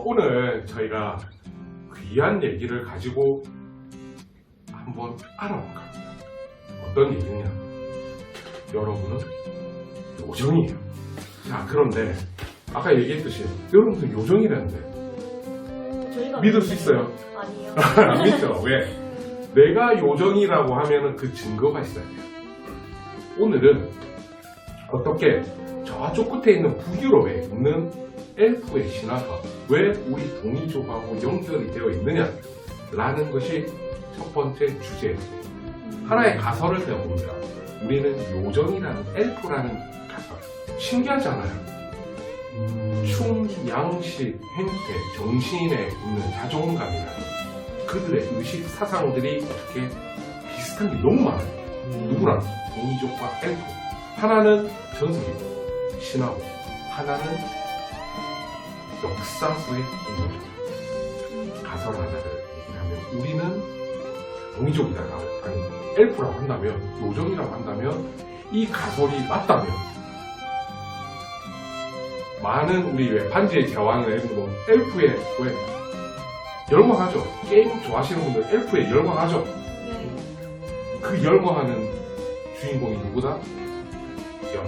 오늘 저희가 귀한 얘기를 가지고 한번 알아볼까 합니다. 어떤 얘기냐? 여러분은 요정이에요. 자, 그런데 아까 얘기했듯이 여러분들 요정이라는데 저희가 믿을 수 있어요? 아니요. 안 믿죠? 왜? 내가 요정이라고 하면은 그 증거가 있어야 돼요. 오늘은 어떻게 저쪽 끝에 있는 북유럽에 있는 엘프의 신화가 왜 우리 동이족하고 연결이 되어 있느냐라는 것이 첫 번째 주제예요. 하나의 가설을 세워봅니다. 우리는 요정이라는 엘프라는 가설. 신기하잖아요. 충, 양식, 행태, 정신에 있는 자존감이나 그들의 의식, 사상들이 이렇게 비슷한 게 너무 많아요. 누구랑? 동이족과 엘프. 하나는 전설이고 신화고 하나는 역사 속에 있는 가설 하나를 얘기하면 우리는 동이족이라고 아니 엘프라고 한다면 요정이라고 한다면 이 가설이 맞다면 많은 우리 왜 반지의 제왕이나 이런 거 엘프에 왜 열광하죠. 게임 좋아하시는 분들 엘프에 열광하죠. 네. 그 열광하는 주인공이 누구다? 영.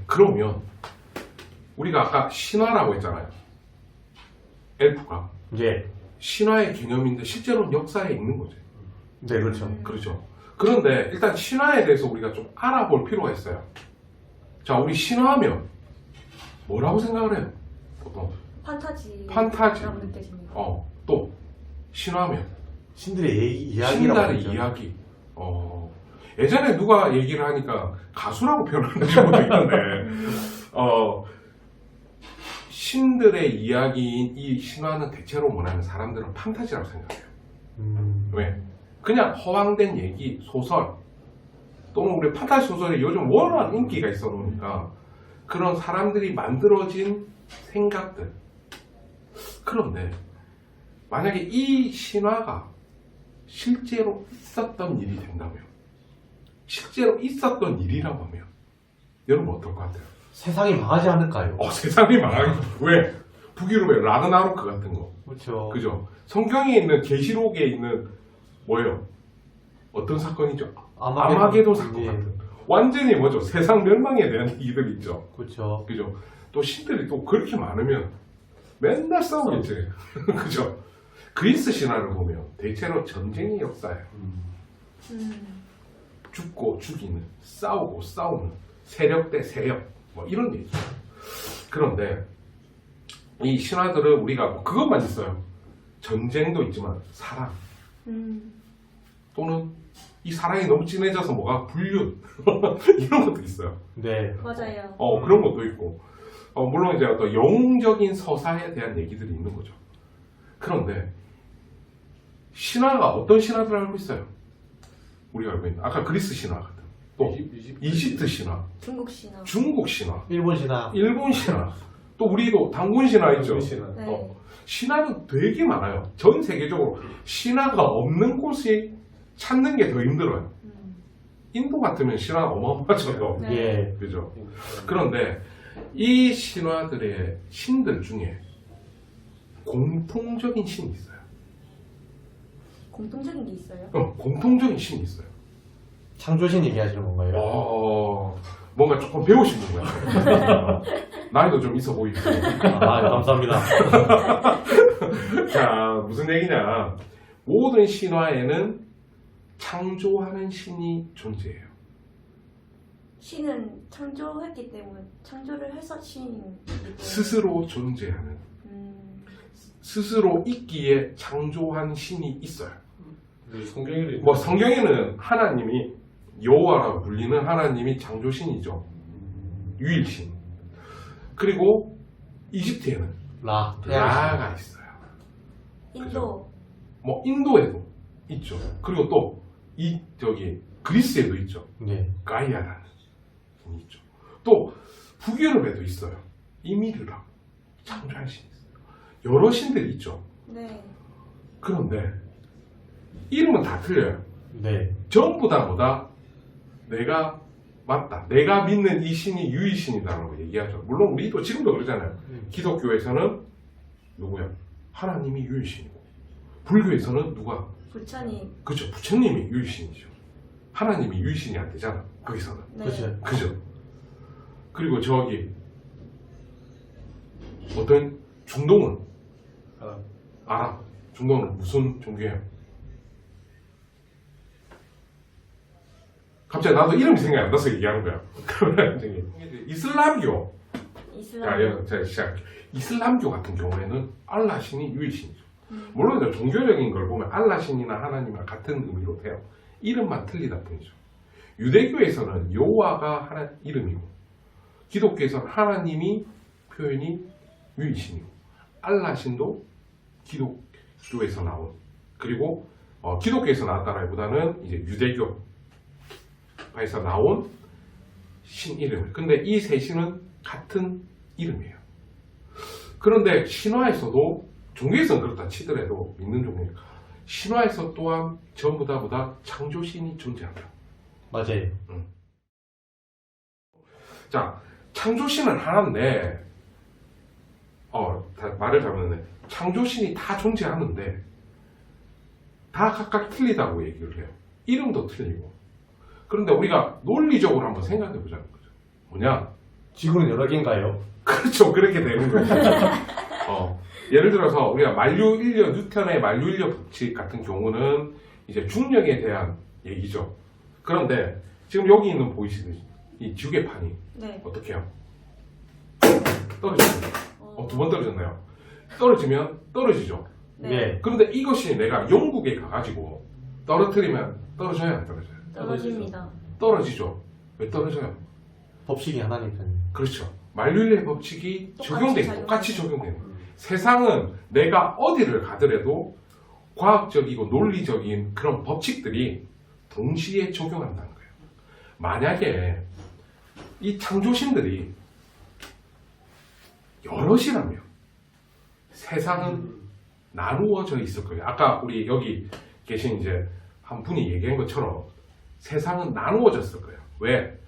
그러면 우리가 아까 신화라고 했잖아요. 엘프가 예. 신화의 개념인데 실제로는 역사에 있는 거죠. 네, 그렇죠. 그렇죠. 그런데 일단 신화에 대해서 우리가 좀 알아볼 필요가 있어요. 자, 우리 신화하면 뭐라고 생각을 해요? 보통 판타지. 라고 느껴집니다. 또 신화하면 신들의 이야기라고 신들의 하죠. 이야기. 예전에 누가 얘기를 하니까 가수라고 표현하는 친구도 있는데 신들의 이야기인 이 신화는 대체로 뭐냐면 사람들은 판타지라고 생각해요. 왜? 그냥 허황된 얘기, 소설 또는 우리 판타지 소설이 요즘 워낙 인기가 있어 놓으니까 그런 사람들이 만들어진 생각들. 그런데 만약에 이 신화가 실제로 있었던 일이 된다면 실제로 있었던 일이라고 하면 여러분 어떨 것 같아요? 세상이 망하지 않을까요? 세상이 망하겠죠. 왜? 북유럽의 라그나로크 같은 거. 그렇죠. 그죠? 성경에 있는 계시록에 있는 뭐예요? 어떤 사건이죠? 아마게돈 사건 예. 같은. 완전히 뭐죠? 세상 멸망에 대한 얘기들 있죠. 그렇죠. 그죠? 또 신들이 또 그렇게 많으면 맨날 싸우겠지. 그죠? 그리스 신화를 보면 대체로 전쟁의 역사예요. 죽고 죽이는, 싸우고 싸우는, 세력 대 세력, 뭐 이런 얘기죠. 그런데 이 신화들은 우리가 그것만 있어요. 전쟁도 있지만 사랑 또는 이 사랑이 너무 진해져서 뭐가 불륜 이런 것도 있어요. 네. 맞아요. 그런 것도 있고 물론 이제 어떤 영웅적인 서사에 대한 얘기들이 있는 거죠. 그런데 신화가 어떤 신화들을 알고 있어요? 우리가 알고 있는 아까 그리스 신화 같은 또 이집트 신화, 중국 신화. 중국 신화, 일본 신화. 일본 신화, 또 우리도 당군 신화 있죠. 네. 신화는 되게 많아요. 전 세계적으로 신화가 없는 곳이 찾는 게 더 힘들어요. 인도 같으면 신화 어마어마하죠. 네. 예. 그죠? 그런데 이 신화들의 신들 중에 공통적인 신이 있어요. 공통적인 게 있어요? 공통적인 신이 있어요. 창조신 얘기하시는 건가요? 뭔가 조금 배우신 분 같아요. 나이도 좀 있어 보이고. 감사합니다. 자, 무슨 얘기냐. 모든 신화에는 창조하는 신이 존재해요. 신은 창조했기 때문에 창조를 해서 신이기 때문에 스스로 존재하는, 스스로 있기에 창조한 신이 있어요. 성경에는 하나님이 여호와라고 불리는 하나님이 창조신이죠. 유일신. 그리고 이집트에는 라가 있어요. 인도. 인도에도 있죠. 그리고 또 그리스에도 있죠. 네. 가이아라는 신이 있죠. 또 북유럽에도 있어요. 이미르라 창조한 신이 있어요. 여러 신들이 있죠. 네. 그런데 이름은 다 틀려요. 네. 전부 다 뭐다? 내가 맞다. 내가 믿는 이 신이 유일신이다라고 얘기하죠. 물론 우리도 지금도 그러잖아요. 기독교에서는 누구야? 하나님이 유일신이고, 불교에서는 누가? 부처님. 그죠. 부처님이 유일신이죠. 하나님이 유일신이 안 되잖아. 거기서는. 네. 그렇죠. 그죠. 그리고 저기 어떤 중동은 알아. 중동은 무슨 종교예요? 갑자기 나도 이름이 생각이 안 나서 얘기하는 거야. 그러면 저기 이슬람교. 이슬람. 자, 시작. 이슬람교 같은 경우에는 알라 신이 유일신이죠. 물론 이제 종교적인 걸 보면 알라 신이나 하나님과 같은 의미로 돼요. 이름만 틀리다 뿐이죠. 유대교에서는 여호와가 하나 이름이고, 기독교에서는 하나님이 표현이 유일신이고, 알라 신도 기독교에서 나온, 그리고 기독교에서 나왔다라기보다는 이제 유대교에서 나온 신 이름을. 근데 이 세 신은 같은 이름이에요. 그런데 신화에서도, 종교에서는 그렇다 치더라도 믿는 종교예요. 신화에서 또한 전부 다 보다 창조신이 존재한다. 맞아요. 자, 창조신은 하나인데, 말을 잘못했네. 창조신이 다 존재하는데, 다 각각 틀리다고 얘기를 해요. 이름도 틀리고. 그런데 우리가 논리적으로 한번 생각해 보자는 거죠. 뭐냐? 지구는 여러 개인가요? 그렇죠. 그렇게 되는 거죠. 예를 들어서 우리가 만류인력, 뉴턴의 만류인력 법칙 같은 경우는 이제 중력에 대한 얘기죠. 그런데 지금 여기 있는 보이시듯이 이 지구개판이 네. 어떻게 해요? 떨어집니다. 두 번 떨어졌나요? 떨어지면 떨어지죠. 네. 그런데 이것이 내가 영국에 가가지고 떨어뜨리면 떨어져요, 안 떨어져요? 떨어집니다. 떨어지죠. 왜 떨어져요? 법칙이 하나니까요. 그렇죠. 만류인의 법칙이 똑같이 적용되는 거예요. 세상은 내가 어디를 가더라도 과학적이고 논리적인 그런 법칙들이 동시에 적용한다는 거예요. 만약에 이 창조신들이 여럿이라면 세상은 나누어져 있을 거예요. 아까 우리 여기 계신 이제 한 분이 얘기한 것처럼 세상은 나누어졌을 거예요. 왜?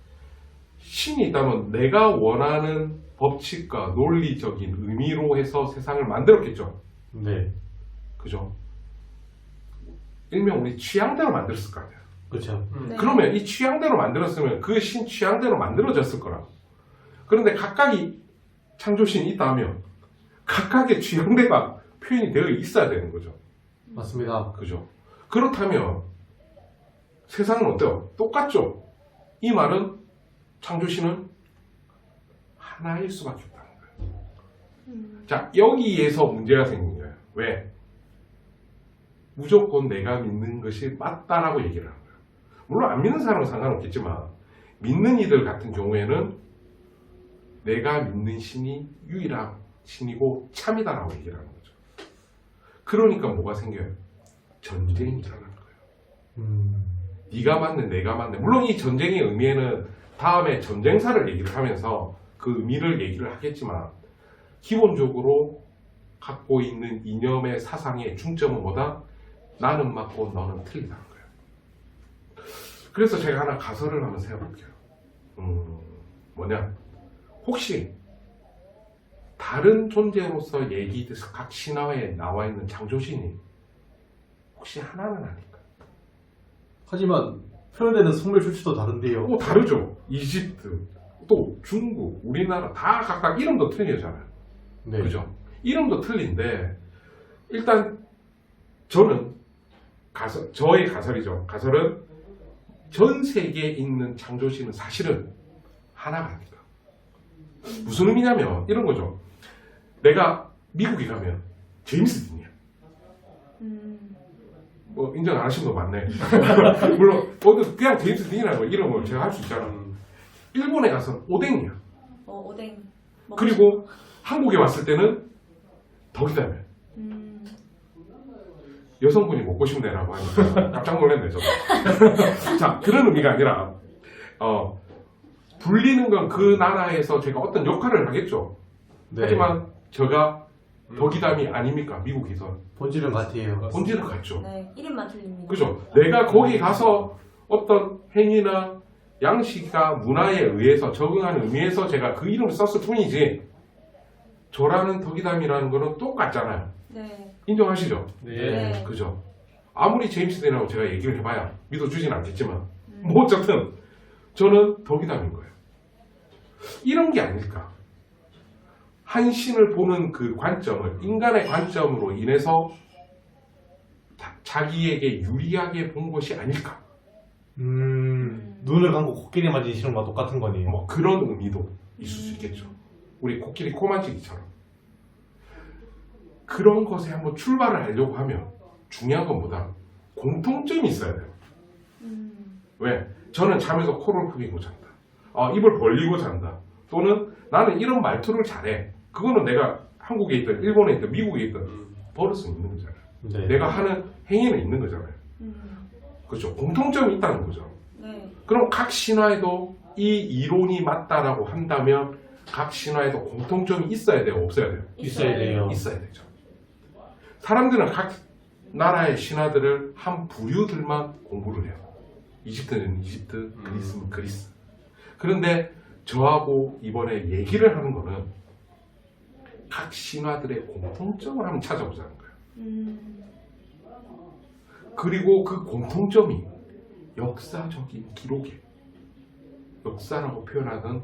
신이 있다면 내가 원하는 법칙과 논리적인 의미로 해서 세상을 만들었겠죠. 네. 그죠? 일명 우리 취향대로 만들었을 거 아니야. 그렇죠. 네. 그러면 이 취향대로 만들었으면 그 신 취향대로 만들어졌을 거라. 그런데 각각이 창조신이 있다면 각각의 취향대가 표현이 되어 있어야 되는 거죠. 맞습니다. 그죠? 그렇다면 세상은 어때요? 똑같죠? 이 말은 창조신은 하나일 수밖에 없다는 거예요. 자, 여기에서 문제가 생긴 거예요. 왜? 무조건 내가 믿는 것이 맞다라고 얘기를 하는 거예요. 물론 안 믿는 사람은 상관없겠지만 믿는 이들 같은 경우에는 내가 믿는 신이 유일한 신이고 참이다라고 얘기를 하는 거죠. 그러니까 뭐가 생겨요? 전쟁이 일어나는 거예요. 네가 맞네, 내가 맞네. 물론 이 전쟁의 의미에는 다음에 전쟁사를 얘기를 하면서 그 의미를 얘기를 하겠지만 기본적으로 갖고 있는 이념의 사상의 중점은 뭐다? 나는 맞고 너는 틀리다는 거예요. 그래서 제가 하나 가설을 한번 세워볼게요. 뭐냐? 혹시 다른 존재로서 얘기돼서 각 신화에 나와 있는 창조신이 혹시 하나는 아닐까? 하지만 표현되는 성별 출처도 다른데요. 또 다르죠. 이집트, 또 중국, 우리나라 다 각각 이름도 틀리잖아요. 네. 그죠? 이름도 틀린데 일단 저는 저의 가설이죠. 가설은 전 세계에 있는 창조신은 사실은 하나가 아닐까. 무슨 의미냐면 이런 거죠. 내가 미국에 가면 제임스 딘이야. 뭐 인정 안 하시는 분 많네. 물론 그냥 제임스 딘이라는 거 이름을 제가 할 수 있잖아. 일본에 가서 오뎅이야. 오뎅. 그리고 한국에 왔을 때는 덕이다며. 여성분이 먹고 싶네라고 하니까 깜짝 놀랐네 저도. 자, 그런 의미가 아니라 불리는 건 그 나라에서 제가 어떤 역할을 하겠죠. 네. 하지만 제가 덕이담이 아닙니까? 미국에서 본질은 같아요. 본질은 같죠. 네, 이름만 틀립니다. 그죠? 내가 거기 가서 어떤 행위나 양식이나 문화에 의해서 적응하는 의미에서 제가 그 이름을 썼을 뿐이지 저라는 덕이담이라는 거는 똑같잖아요. 네. 인정하시죠? 네. 그죠? 아무리 제임스 댄이라고 제가 얘기를 해봐야 믿어주진 않겠지만 뭐 어쨌든 저는 덕이담인 거예요. 이런 게 아닐까? 한 신을 보는 그 관점을 인간의 관점으로 인해서 자기에게 유리하게 본 것이 아닐까? 눈을 감고 코끼리 만지시는 거와 똑같은 거네요. 뭐 그런 의미도 있을 수 있겠죠. 우리 코끼리 코 만지기처럼. 그런 것에 한번 출발을 하려고 하면 중요한 건 뭐다? 공통점이 있어야 돼요. 왜? 저는 잠에서 코를 크기고 잔다. 입을 벌리고 잔다. 또는 나는 이런 말투를 잘해. 그거는 내가 한국에 있든 일본에 있든 미국에 있든 버릇은 있는 거잖아요. 네. 내가 하는 행위는 있는 거잖아요. 그렇죠. 공통점이 있다는 거죠. 네. 그럼 각 신화에도 이 이론이 맞다라고 한다면 각 신화에도 공통점이 있어야 돼요? 없어야 돼요? 있어야 돼요. 있어야 되죠. 사람들은 각 나라의 신화들을 한 부류들만 공부를 해요. 이집트는 이집트, 그리스는 그리스. 그런데 저하고 이번에 얘기를 하는 거는 각 신화들의 공통점을 한번 찾아보자는 거예요. 그리고 그 공통점이 역사적인 기록에 역사라고 표현하는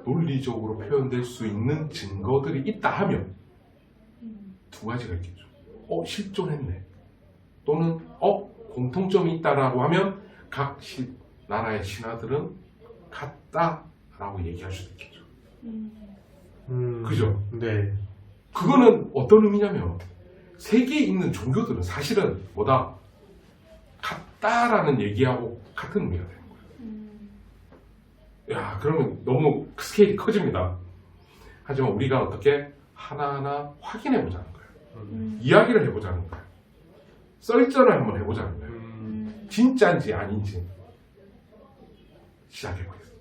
논리적으로 표현될 수 있는 증거들이 있다 하면 두 가지가 있겠죠. 실존했네. 또는 공통점이 있다라고 하면 각 나라의 신화들은 같다라고 얘기할 수도 있겠죠. 그죠? 네. 그거는 어떤 의미냐면 세계에 있는 종교들은 사실은 뭐다? 같다라는 얘기하고 같은 의미가 되는 거예요. 야, 그러면 너무 스케일이 커집니다. 하지만 우리가 어떻게 하나하나 확인해 보자는 거예요. 이야기를 해보자는 거예요. 썰전을 한번 해보자는 거예요. 진짜인지 아닌지 시작해 보겠습니다.